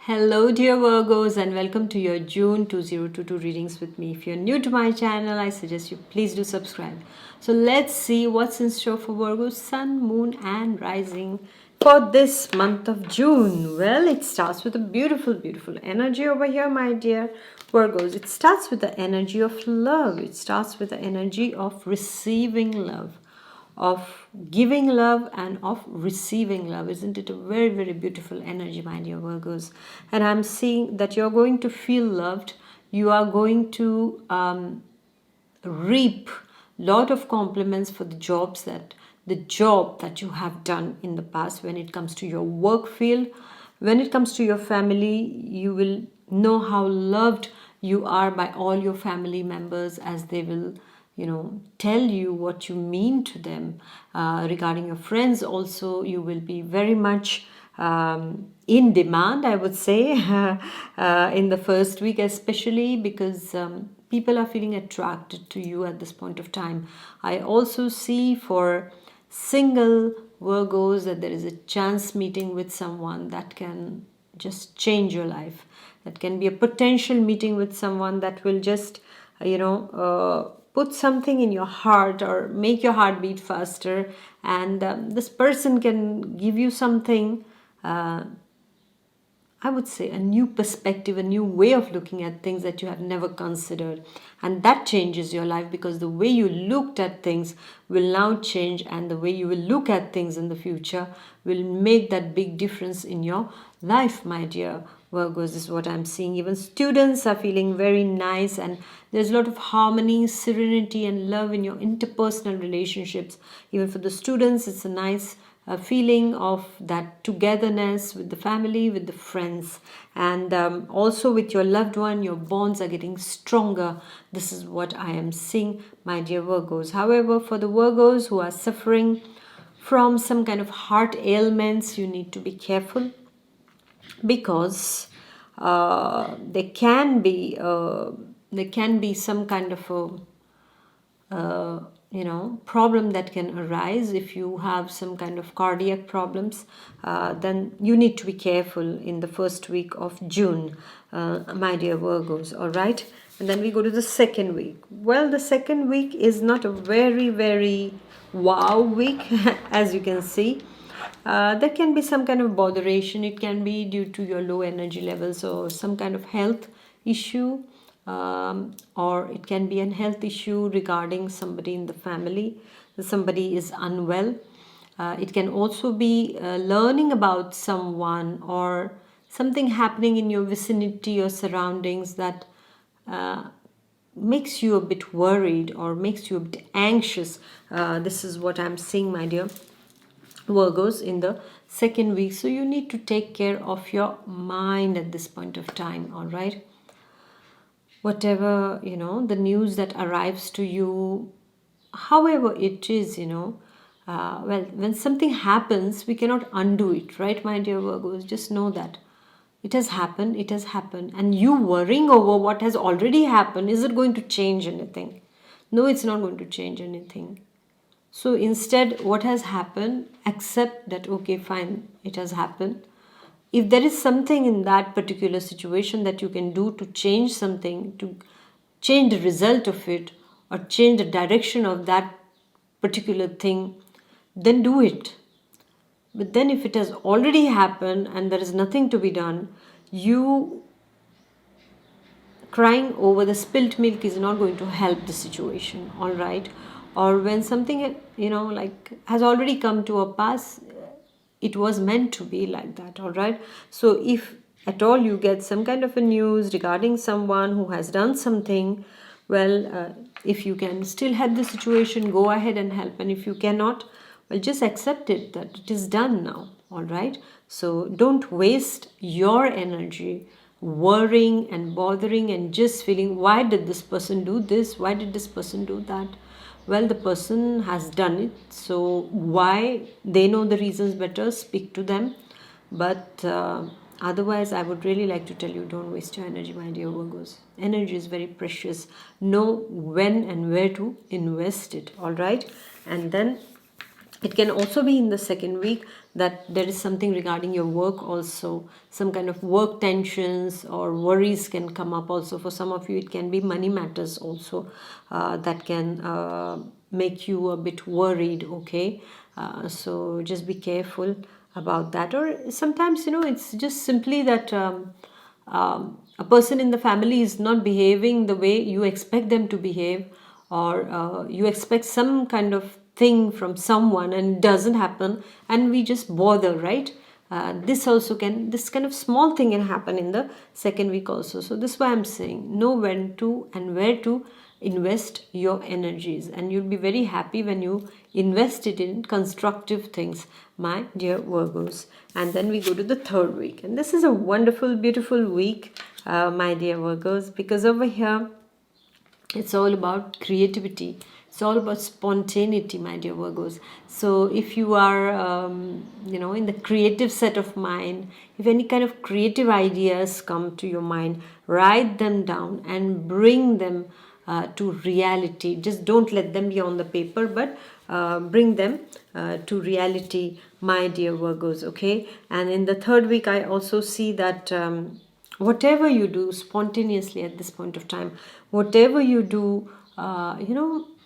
Hello dear Virgos and welcome to your June 2022 readings with me. If you're new to my channel, I suggest you please do subscribe. So let's see what's in store for Virgos, Sun, Moon and Rising for this month of June. Well, it starts with a beautiful energy over here, my dear Virgos. It starts with the energy of love. It starts with the energy of receiving love, of giving love and of receiving love. Isn't it a very beautiful energy, my dear Virgos? And I'm seeing that you're going to feel loved. You are going to reap lot of compliments for the job that you have done in the past. When it comes to your work field, when it comes to your family, you will know how loved you are by all your family members, as they will tell you what you mean to them. Regarding your friends also, you will be very much in demand, I would say, in the first week especially, because people are feeling attracted to you at this point of time. I also see for single Virgos that there is a chance meeting with someone that can just change your life. That can be a potential meeting with someone that will just put something in your heart or make your heart beat faster, and this person can give you something, I would say, a new perspective, a new way of looking at things that you have never considered. And that changes your life, because the way you looked at things will now change, and the way you will look at things in the future will make that big difference in your life, my dear Virgos. This is what I'm seeing. Even students are feeling very nice, and there's a lot of harmony, serenity, and love in your interpersonal relationships. Even for the students, it's a nice feeling of that togetherness with the family, with the friends, and also with your loved one. Your bonds are getting stronger. This is what I am seeing, my dear Virgos. However, for the Virgos who are suffering from some kind of heart ailments, you need to be careful, because there can be some kind of a problem that can arise. If you have some kind of cardiac problems, then you need to be careful in the first week of June, my dear Virgos. All right, and then we go to the second week. Well, the second week is not a very wow week as you can see. There can be some kind of botheration. It can be due to your low energy levels or some kind of health issue, or it can be a health issue regarding somebody in the family. Somebody is unwell. It can also be learning about someone or something happening in your vicinity or surroundings that makes you a bit worried or makes you a bit anxious. This is what I'm seeing, my dear Virgos, in the second week. So you need to take care of your mind at this point of time. All right, whatever the news that arrives to you, however it is, well, when something happens, we cannot undo it, right, my dear Virgos? Just know that it has happened, and you worrying over what has already happened, is it going to change anything? No, it's not going to change anything. So instead, what has happened, accept that, okay, fine, it has happened. If there is something in that particular situation that you can do to change something, to change the result of it, or change the direction of that particular thing, then do it. But then if it has already happened and there is nothing to be done, you crying over the spilt milk is not going to help the situation. All right, or when something like has already come to a pass, it was meant to be like that. All right, so if at all you get some kind of a news regarding someone who has done something, well, if you can still help the situation, go ahead and help, and if you cannot, well, just accept it that it is done now. All right, so don't waste your energy worrying and bothering and just feeling, why did this person do this, why did this person do that? Well, the person has done it, so why? They know the reasons better, speak to them. But otherwise, I would really like to tell you, don't waste your energy, my dear Virgos. Energy is very precious. Know when and where to invest it. All right, and then It can also be in the second week that there is something regarding your work also. Some kind of work tensions or worries can come up also. For some of you, it can be money matters also that can make you a bit worried, okay? So just be careful about that. Or sometimes, it's just simply that a person in the family is not behaving the way you expect them to behave, or you expect some kind of thing from someone and it doesn't happen, and we just bother, right? This kind of small thing can happen in the second week also. So this is why I'm saying, know when to and where to invest your energies, and you'll be very happy when you invest it in constructive things, my dear Virgos. And then we go to the third week, and this is a wonderful, beautiful week, my dear Virgos, because over here it's all about creativity. It's all about spontaneity, my dear Virgos. So if you are, in the creative set of mind, if any kind of creative ideas come to your mind, write them down and bring them to reality. Just don't let them be on the paper, but bring them to reality, my dear Virgos. Okay. And in the third week, I also see that. Whatever you do spontaneously at this point of time, whatever you do,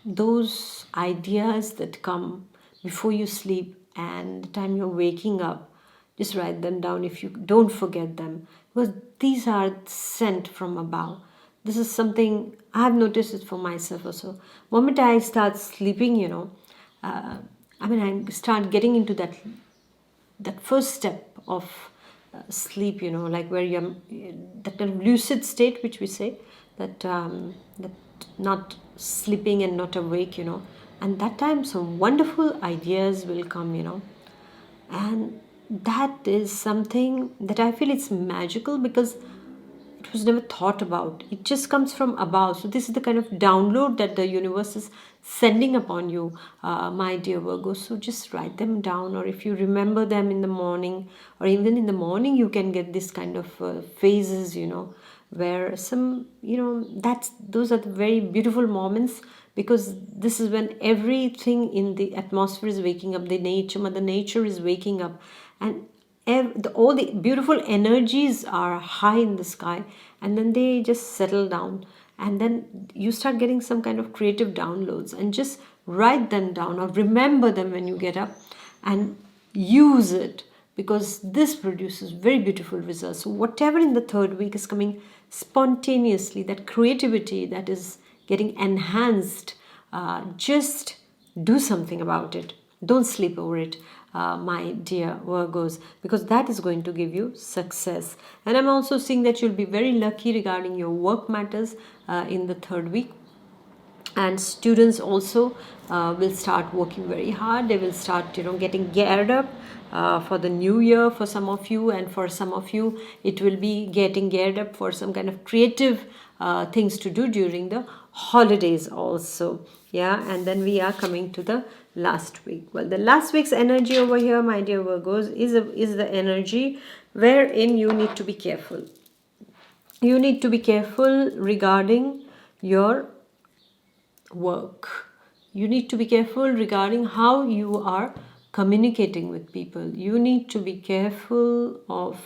those ideas that come before you sleep and the time you're waking up, just write them down if you don't forget them, because these are sent from above. This is something I have noticed it for myself also. Moment I start sleeping, uh, I start getting into that first step of sleep, like where you're that kind of lucid state, which we say that not sleeping and not awake, and that time some wonderful ideas will come, and that is something that I feel it's magical, because it was never thought about. It just comes from above. So this is the kind of download that the universe is sending upon you, my dear Virgo. So just write them down, or if you remember them in the morning, or even in the morning, you can get this kind of phases, where some, that's those are the very beautiful moments, because this is when everything in the atmosphere is waking up. The nature, Mother Nature is waking up, and all the beautiful energies are high in the sky, and then they just settle down, and then you start getting some kind of creative downloads, and just write them down or remember them when you get up and use it, because this produces very beautiful results. So whatever in the third week is coming spontaneously, that creativity that is getting enhanced, just do something about it. Don't sleep over it, my dear Virgos, because that is going to give you success. And I'm also seeing that you'll be very lucky regarding your work matters in the third week. And students also will start working very hard. They will start, getting geared up for the new year for some of you, and for some of you it will be getting geared up for some kind of creative things to do during the holidays also. Yeah. And then we are coming to the last week. Well, the last week's energy over here, my dear Virgos, is the energy wherein you need to be careful. You need to be careful regarding your work. You need to be careful regarding how you are communicating with people. You need to be careful of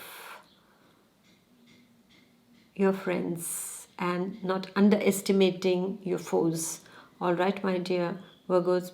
your friends and not underestimating your foes. All right, my dear Virgos.